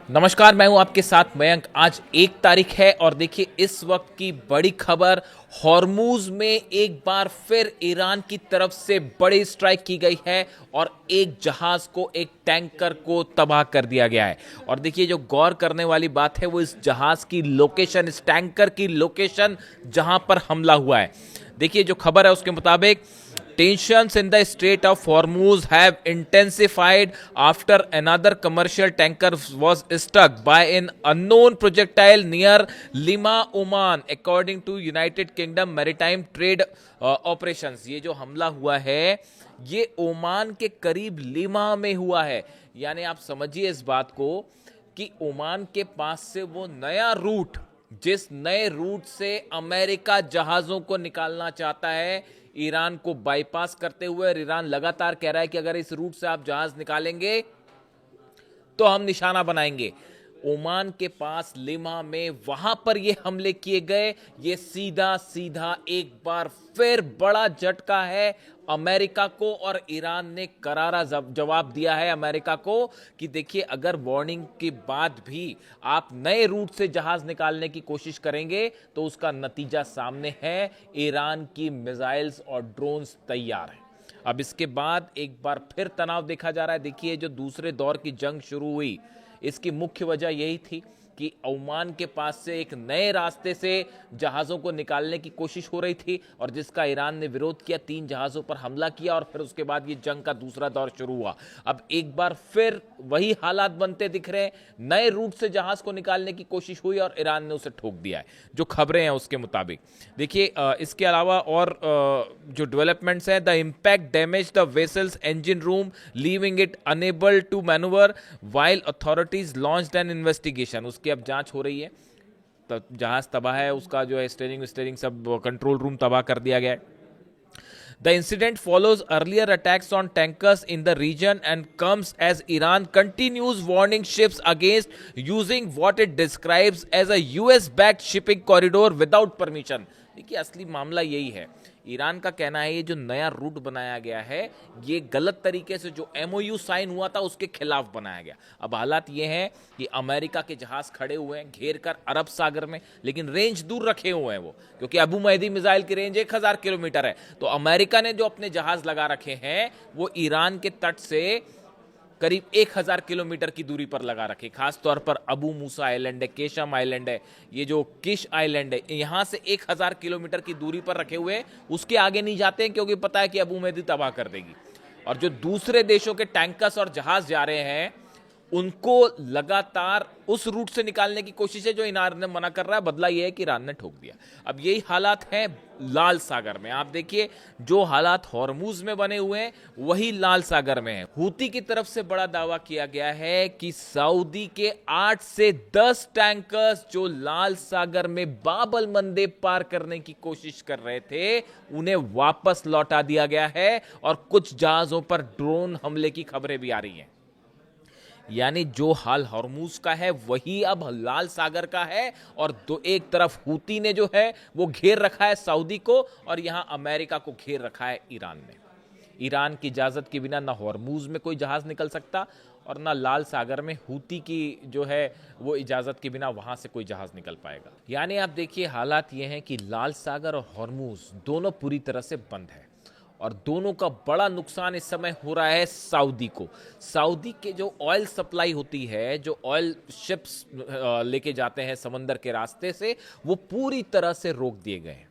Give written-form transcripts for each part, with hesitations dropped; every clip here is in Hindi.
नमस्कार, मैं हूं आपके साथ मयंक। आज 1 तारीख है और देखिए इस वक्त की बड़ी खबर। हॉर्मूज में एक बार फिर ईरान की तरफ से बड़ी स्ट्राइक की गई है और एक जहाज को, एक टैंकर को तबाह कर दिया गया है। और देखिए जो गौर करने वाली बात है वो इस जहाज की लोकेशन, इस टैंकर की लोकेशन जहां पर हमला हुआ है। देखिए जो खबर है उसके मुताबिक tensions in the Strait of Hormuz have intensified after another commercial tanker was struck by an unknown projectile near Lima, Oman, according to United Kingdom Maritime Trade Operations। ये जो हमला हुआ है ये ओमान के करीब लिमा में हुआ है। यानी आप समझिए इस बात को कि ओमान के पास से वो नया रूट, जिस नए रूट से अमेरिका जहाजों को निकालना चाहता है, ईरान को बाईपास करते हुए, और ईरान लगातार कह रहा है कि अगर इस रूट से आप जहाज निकालेंगे तो हम निशाना बनाएंगे। ओमान के पास लिमा में वहां पर ये हमले किए गए। ये सीधा सीधा एक बार फिर बड़ा झटका है अमेरिका को, और ईरान ने करारा जवाब दिया है अमेरिका को कि देखिए अगर वार्निंग के बाद भी आप नए रूट से जहाज निकालने की कोशिश करेंगे तो उसका नतीजा सामने है। ईरान की मिसाइल्स और ड्रोन्स तैयार हैं। अब इसके बाद एक बार फिर तनाव देखा जा रहा है। देखिए जो दूसरे दौर की जंग शुरू हुई, इसकी मुख्य वजह यही थी कि ओमान के पास से एक नए रास्ते से जहाज़ों को निकालने की कोशिश हो रही थी, और जिसका ईरान ने विरोध किया। 3 जहाज़ों पर हमला किया और फिर उसके बाद ये जंग का दूसरा दौर शुरू हुआ। अब एक बार फिर वही हालात बनते दिख रहे हैं। नए रूट से जहाज़ को निकालने की कोशिश हुई और ईरान ने उसे ठोक दिया है, जो खबरें हैं उसके मुताबिक। देखिए इसके अलावा और जो डेवलपमेंट्स हैं, the impact damage the vessels engine room, leaving it unable to manoeuvre while authorities launched an investigation. उसकी अब जांच हो रही है। तब जहाज तबाह है, उसका जो है स्टीयरिंग सब कंट्रोल रूम तबाह कर दिया गया है। The incident follows earlier attacks on tankers in the region and comes as Iran continues warning ships against using what it describes as a US-backed shipping corridor without permission। देखिए असली मामला यही है। ईरान का कहना है ये जो नया रूट बनाया गया है ये गलत तरीके से जो एमओयू साइन हुआ था उसके खिलाफ बनाया गया। अब हालात ये हैं कि अमेरिका के जहाज खड़े हुए हैं घेर कर अरब सागर में, लेकिन रेंज दूर रखे हुए हैं वो, क्योंकि अबू महदी मिसाइल की रेंज 1000 किलोमीटर है। तो अमेरिका ने जो अपने जहाज लगा रखे हैं वो ईरान के तट से करीब 1000 किलोमीटर की दूरी पर लगा रखे। खास तौर पर अबू मूसा आइलैंड है, केशम आइलैंड है, ये जो किश आइलैंड है, यहां से 1000 किलोमीटर की दूरी पर रखे हुए। उसके आगे नहीं जाते हैं क्योंकि पता है कि अबू महदी तबाह कर देगी। और जो दूसरे देशों के टैंकर्स और जहाज जा रहे हैं उनको लगातार उस रूट से निकालने की कोशिश है जो ईरान ने मना कर रहा है। बदला यह है कि ईरान ने ठोक दिया। अब यही हालात हैं लाल सागर में। आप देखिए जो हालात हॉर्मूज में बने हुए हैं वही लाल सागर में है। हूती की तरफ से बड़ा दावा किया गया है कि सऊदी के 8 से 10 टैंकर्स जो लाल सागर में बाबल मंदेब पार करने की कोशिश कर रहे थे उन्हें वापस लौटा दिया गया है, और कुछ जहाजों पर ड्रोन हमले की खबरें भी आ रही हैं। यानी जो हाल हॉर्मूज का है वही अब लाल सागर का है, और एक तरफ हूती ने जो है वो घेर रखा है सऊदी को, और यहां अमेरिका को घेर रखा है ईरान ने। ईरान की इजाजत के बिना ना हॉर्मूज में कोई जहाज निकल सकता और ना लाल सागर में हूती की जो है वो इजाजत के बिना वहां से कोई जहाज निकल पाएगा। यानी आप देखिए हालात ये हैं कि लाल सागर और हॉर्मूज दोनों पूरी तरह से बंद है, और दोनों का बड़ा नुकसान इस समय हो रहा है सऊदी को। सऊदी के जो ऑयल सप्लाई होती है, जो ऑयल शिप्स लेके जाते हैं समंदर के रास्ते से, वो पूरी तरह से रोक दिए गए हैं।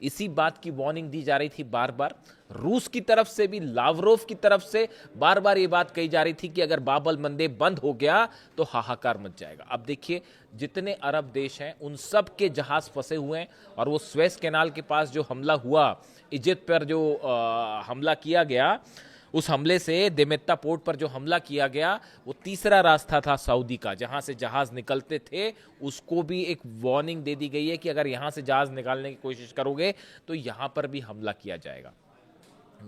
इसी बात की वार्निंग दी जा रही थी बार बार। रूस की तरफ से भी, लावरोव की तरफ से बार बार ये बात कही जा रही थी कि अगर बाबल मंदेब बंद हो गया तो हाहाकार मच जाएगा। अब देखिए जितने अरब देश हैं उन सब के जहाज फंसे हुए हैं, और वो स्वेज कैनाल के पास जो हमला हुआ, इजिप्ट पर जो हमला किया गया, उस हमले से देमेत्ता पोर्ट पर जो हमला किया गया वो तीसरा रास्ता था सऊदी का जहां से जहाज निकलते थे। उसको भी एक वार्निंग दे दी गई है कि अगर यहां से जहाज निकालने की कोशिश करोगे तो यहां पर भी हमला किया जाएगा।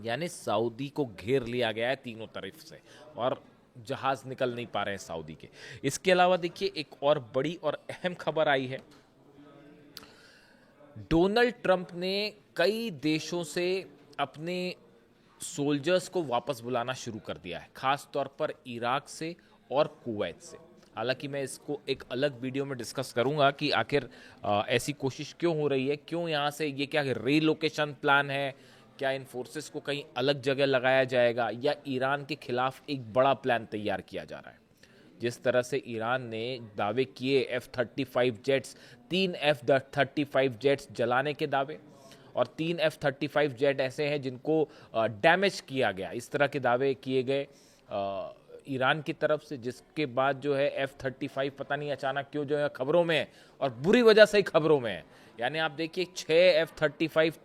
यानी सऊदी को घेर लिया गया है तीनों तरफ से, और जहाज निकल नहीं पा रहे हैं सऊदी के। इसके अलावा देखिए एक और बड़ी और अहम खबर आई है। डोनाल्ड ट्रंप ने कई देशों से अपने सोल्जर्स को वापस बुलाना शुरू कर दिया है, खास तौर पर इराक से और कुवैत से। हालांकि मैं इसको एक अलग वीडियो में डिस्कस करूंगा कि आखिर ऐसी कोशिश क्यों हो रही है, क्यों यहाँ से, ये क्या रीलोकेशन प्लान है, क्या इन फोर्सेस को कहीं अलग जगह लगाया जाएगा, या ईरान के खिलाफ एक बड़ा प्लान तैयार किया जा रहा है। जिस तरह से ईरान ने दावे किए F-35 जेट्स, 3 F-35 जेट्स जलाने के दावे, और 3 F-35 जेट ऐसे हैं जिनको डैमेज किया गया, इस तरह के दावे किए गए ईरान की तरफ से, जिसके बाद जो है F-35 पता नहीं अचानक क्यों जो है खबरों में है, और बुरी वजह से ही खबरों में है। यानी आप देखिए 6 F-35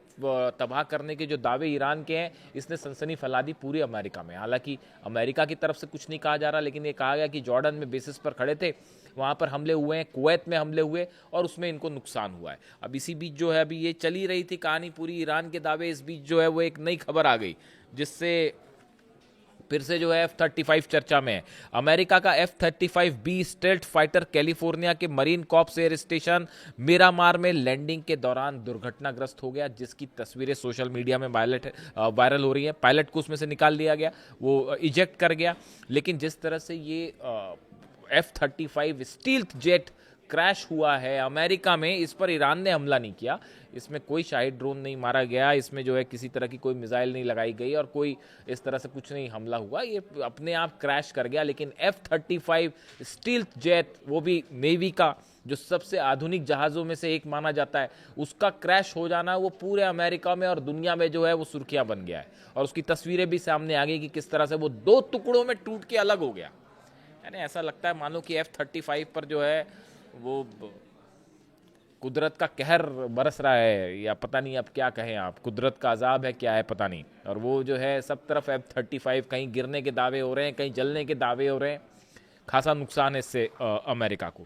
तबाह करने के जो दावे ईरान के हैं, इसने सनसनी फैला दी पूरी अमेरिका में। हालांकि अमेरिका की तरफ से कुछ नहीं कहा जा रहा, लेकिन ये कहा गया कि जॉर्डन में बेसिस पर खड़े थे, वहाँ पर हमले हुए हैं, कुवैत में हमले हुए और उसमें इनको नुकसान हुआ है। अब इसी बीच जो है, अभी ये चली रही थी कहानी पूरी ईरान के दावे, इस बीच जो है वो एक नई खबर आ गई जिससे फिर से जो है F-35 चर्चा में है। अमेरिका का F-35B स्टेल्थ फाइटर कैलिफोर्निया के marine corps air station Miramar में लैंडिंग के दौरान दुर्घटनाग्रस्त हो गया, जिसकी तस्वीरें सोशल मीडिया में वायरल हो रही हैं। पायलट को उसमें से निकाल दिया गया, वो इजेक्ट कर गया। लेकिन जिस तरह से ये F-35 स्टील्थ जेट क्रैश हुआ है अमेरिका में, इस पर ईरान ने हमला नहीं किया, इसमें कोई शाहिद ड्रोन नहीं मारा गया, इसमें जो है किसी तरह की कोई मिसाइल नहीं लगाई गई और कोई इस तरह से कुछ नहीं हमला हुआ, ये अपने आप क्रैश कर गया। लेकिन F-35 स्टील्थ जेट, वो भी नेवी का जो सबसे आधुनिक जहाज़ों में से एक माना जाता है, उसका क्रैश हो जाना वो पूरे अमेरिका में और दुनिया में जो है वो सुर्खियां बन गया है। और उसकी तस्वीरें भी सामने आ गई कि किस तरह से वो 2 टुकड़ों में टूट के अलग हो गया। यानी ऐसा लगता है मानो कि F-35 पर जो है वो कुदरत का कहर बरस रहा है, या पता नहीं अब क्या कहें आप, कुदरत का अजाब है क्या है पता नहीं। और वो जो है सब तरफ F-35, कहीं गिरने के दावे हो रहे हैं, कहीं जलने के दावे हो रहे हैं, खासा नुकसान है इससे अमेरिका को।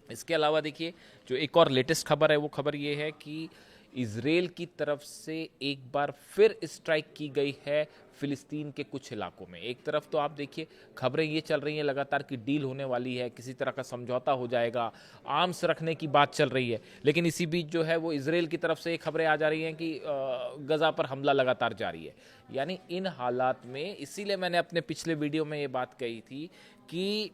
इसके अलावा देखिए जो एक और लेटेस्ट खबर है, वो खबर ये है कि इजराइल की तरफ से एक बार फिर स्ट्राइक की गई है फिलिस्तीन के कुछ इलाकों में। एक तरफ तो आप देखिए खबरें ये चल रही हैं लगातार कि डील होने वाली है, किसी तरह का समझौता हो जाएगा, आर्म्स रखने की बात चल रही है, लेकिन इसी बीच जो है वो इजराइल की तरफ से ये खबरें आ जा रही हैं कि गजा पर हमला लगातार जारी है। यानी इन हालात में, इसीलिए मैंने अपने पिछले वीडियो में ये बात कही थी कि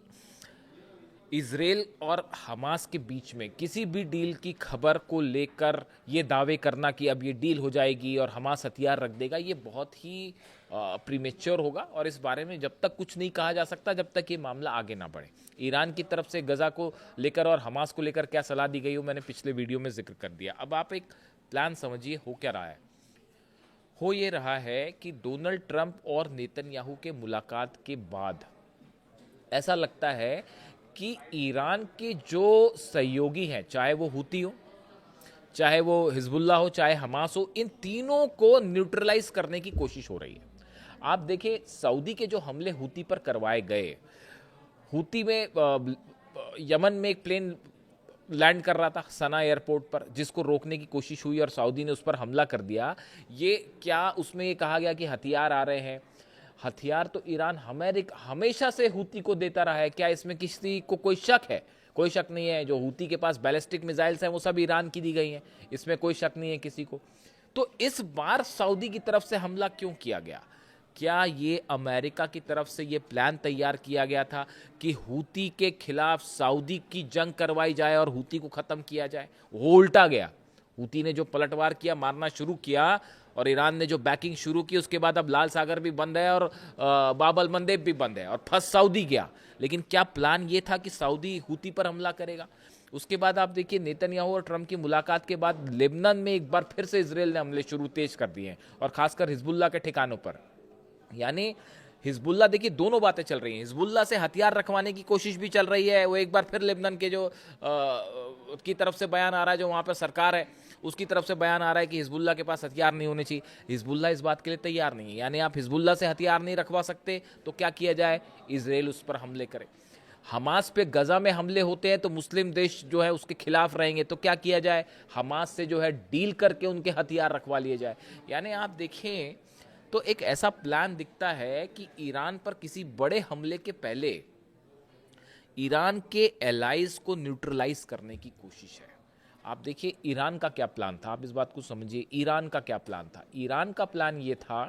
इजराइल और हमास के बीच में किसी भी डील की खबर को लेकर ये दावे करना कि अब ये डील हो जाएगी और हमास हथियार रख देगा, ये बहुत ही प्रीमेच्योर होगा। और इस बारे में जब तक कुछ नहीं कहा जा सकता, जब तक ये मामला आगे ना बढ़े। ईरान की तरफ से गजा को लेकर और हमास को लेकर क्या सलाह दी गई हो, मैंने पिछले वीडियो में जिक्र कर दिया। अब आप एक प्लान समझिए हो क्या रहा है। हो ये रहा है कि डोनाल्ड ट्रंप और नेतन्याहू के मुलाकात के बाद ऐसा लगता है कि ईरान के जो सहयोगी हैं, चाहे वो हुती हो, चाहे वो हिजबुल्ला हो, चाहे हमास हो, इन तीनों को न्यूट्रलाइज करने की कोशिश हो रही है। आप देखिए सऊदी के जो हमले हुती पर करवाए गए, हुती में यमन में एक प्लेन लैंड कर रहा था सना एयरपोर्ट पर, जिसको रोकने की कोशिश हुई और सऊदी ने उस पर हमला कर दिया। ये क्या उसमें ये कहा गया कि हथियार आ रहे हैं? हथियार तो ईरान हमेशा से हुती को देता रहा है। क्या इसमें किसी को कोई शक है? कोई शक नहीं है। जो हुती के पास बैलिस्टिक मिसाइल्स हैं वो सब ईरान की दी गई हैं, इसमें कोई शक नहीं है किसी को। तो इस बार सऊदी की तरफ से हमला क्यों किया गया? क्या ये अमेरिका की तरफ से ये प्लान तैयार किया गया था कि हुती के खिलाफ सऊदी की जंग करवाई जाए और हुती को खत्म किया जाए? वो उल्टा गया। हुती ने जो पलटवार किया, मारना शुरू किया, और ईरान ने जो बैकिंग शुरू की, उसके बाद अब लाल सागर भी बंद है और बाबल मंदेब भी बंद है और फंस सऊदी गया। लेकिन क्या प्लान ये था कि सऊदी हुती पर हमला करेगा? उसके बाद आप देखिए नेतन्याहू और ट्रंप की मुलाकात के बाद लेबनान में एक बार फिर से इजराइल ने हमले शुरू तेज कर दिए हैं, और खासकर हिजबुल्ला के ठिकानों पर। यानी हिजबुल्ला, देखिए दोनों बातें चल रही हैं। हिजबुल्ला से हथियार रखवाने की कोशिश भी चल रही है। वो एक बार फिर लेबनान के जो की तरफ से बयान आ रहा है, जो वहाँ पर सरकार है उसकी तरफ से बयान आ रहा है कि हिजबुल्ला के पास हथियार नहीं होने चाहिए। हिजबुल्ला इस बात के लिए तैयार नहीं है। यानी आप हिजबुल्ला से हथियार नहीं रखवा सकते तो क्या किया जाए? इजराइल उस पर हमले करे। हमास पे गजा में हमले होते हैं तो मुस्लिम देश जो है उसके खिलाफ रहेंगे, तो क्या किया जाए? हमास से जो है डील करके उनके हथियार रखवा लिए जाए। यानी आप देखें तो एक ऐसा प्लान दिखता है कि ईरान पर किसी बड़े हमले के पहले ईरान के एलाइज को न्यूट्रलाइज करने की कोशिश है। आप देखिए ईरान का क्या प्लान था, आप इस बात को समझिए। ईरान का क्या प्लान था? ईरान का प्लान ये था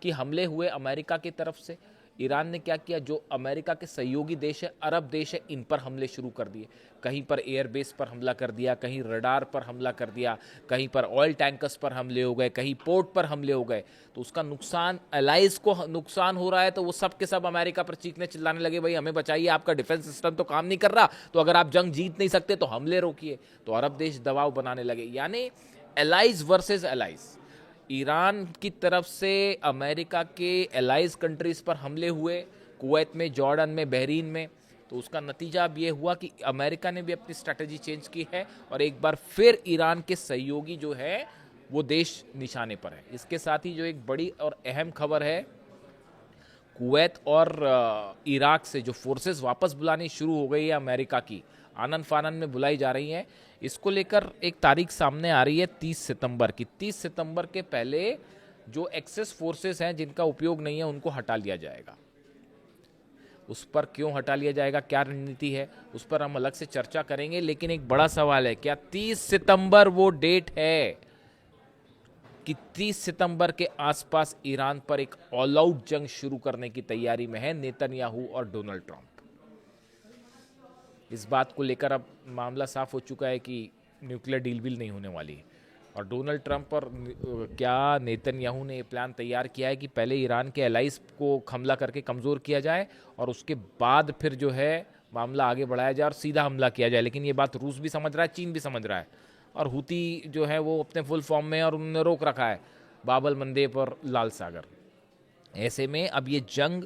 कि हमले हुए अमेरिका की तरफ से, ईरान ने क्या किया, जो अमेरिका के सहयोगी देश है, अरब देश है, इन पर हमले शुरू कर दिए। कहीं पर एयरबेस पर हमला कर दिया, कहीं रडार पर हमला कर दिया, कहीं पर ऑयल टैंकर्स पर हमले हो गए, कहीं पोर्ट पर हमले हो गए। तो उसका नुकसान एलाइज को नुकसान हो रहा है, तो वो सब के सब अमेरिका पर चीखने चिल्लाने लगे, भाई हमें बचाइए, आपका डिफेंस सिस्टम तो काम नहीं कर रहा, तो अगर आप जंग जीत नहीं सकते तो हमले रोकिए। तो अरब देश दबाव बनाने लगे, यानी एलाइज वर्सेस एलाइज। ईरान की तरफ से अमेरिका के एलाइज कंट्रीज पर हमले हुए, कुवैत में, जॉर्डन में, बहरीन में। तो उसका नतीजा अब ये हुआ कि अमेरिका ने भी अपनी स्ट्रैटेजी चेंज की है और एक बार फिर ईरान के सहयोगी जो है वो देश निशाने पर है। इसके साथ ही जो एक बड़ी और अहम खबर है, कुवैत और इराक से जो फोर्सेस वापस बुलानी शुरू हो गई है अमेरिका की, आनन फानन में बुलाई जा रही हैं। इसको लेकर एक तारीख सामने आ रही है 30 सितंबर की। 30 सितंबर के पहले जो एक्सेस फोर्सेस हैं जिनका उपयोग नहीं है उनको हटा लिया जाएगा। उस पर क्यों हटा लिया जाएगा, क्या रणनीति है, उस पर हम अलग से चर्चा करेंगे। लेकिन एक बड़ा सवाल है, क्या 30 सितंबर वो डेट है कि 30 सितंबर के आसपास ईरान पर एक ऑल आउट जंग शुरू करने की तैयारी में है नेतन्याहू और डोनाल्ड ट्रंप। इस बात को लेकर अब मामला साफ हो चुका है कि न्यूक्लियर डील भी नहीं होने वाली है। और डोनाल्ड ट्रंप और क्या नेतन्याहू ने ये प्लान तैयार किया है कि पहले ईरान के एलाइज को हमला करके कमज़ोर किया जाए और उसके बाद फिर जो है मामला आगे बढ़ाया जाए और सीधा हमला किया जाए। लेकिन ये बात रूस भी समझ रहा है, चीन भी समझ रहा है, और हूती जो है वो अपने फुल फॉर्म में, और उन्होंने रोक रखा है बाबल मंदेब और लाल सागर। ऐसे में अब ये जंग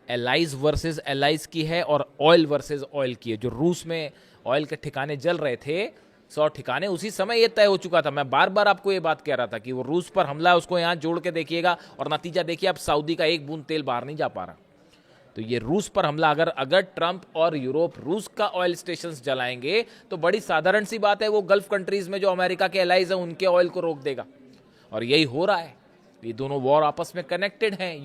एलाइज वर्सेस एलाइज की है और ऑयल वर्सेस ऑयल की है। जो रूस में ऑयल के ठिकाने जल रहे थे, 100 ठिकाने, उसी समय ये तय हो चुका था। मैं बार बार आपको ये बात कह रहा था कि वो रूस पर हमला है, उसको यहाँ जोड़ के देखिएगा और नतीजा देखिए, अब सऊदी का एक बूंद तेल बाहर नहीं जा पा रहा। तो ये रूस पर हमला, अगर ट्रंप और यूरोप रूस का ऑयल स्टेशंस जलाएंगे तो बड़ी साधारण सी बात है, वो गल्फ कंट्रीज में जो अमेरिका के एलाइज हैं उनके ऑयल को रोक देगा। और यही हो रहा है। ये दोनों वॉर आपस में कनेक्टेड हैं।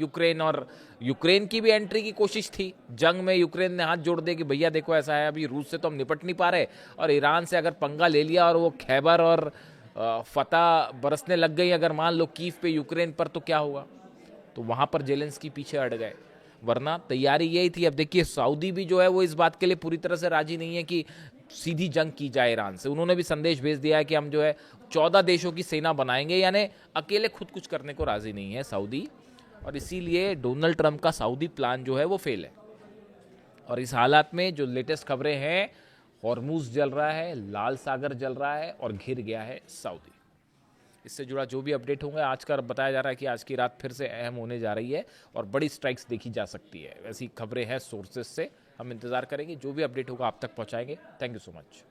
यूक्रेन की भी एंट्री की कोशिश थी जंग में। यूक्रेन ने हाथ जोड़ दिए कि भैया देखो ऐसा है, अभी रूस से तो हम निपट नहीं पा रहे, और ईरान से अगर पंगा ले लिया और वो खैबर और फतह बरसने लग गई, अगर मान लो कीव पे यूक्रेन पर, तो क्या होगा। तो वहां पर जेलेंस्की पीछे अड़ गए, वरना तैयारी यही थी। अब देखिए सऊदी भी जो है वो इस बात के लिए पूरी तरह से राजी नहीं है कि सीधी जंग की जाए ईरान से। उन्होंने भी संदेश भेज दिया है कि हम जो है 14 देशों की सेना बनाएंगे, यानी अकेले खुद कुछ करने को राजी नहीं है सऊदी। और इसीलिए डोनाल्ड ट्रंप का सऊदी प्लान जो है वो फेल है। और इस हालात में जो लेटेस्ट खबरें हैं, हॉर्मूज जल रहा है, लाल सागर जल रहा है और घिर गया है सऊदी। इससे जुड़ा जो भी अपडेट होंगे, आज का बताया जा रहा है कि आज की रात फिर से अहम होने जा रही है और बड़ी स्ट्राइक्स देखी जा सकती है। ऐसी खबरें हैं सोर्सेस से, हम इंतजार करेंगे, जो भी अपडेट होगा आप तक पहुंचाएंगे। Thank you so much.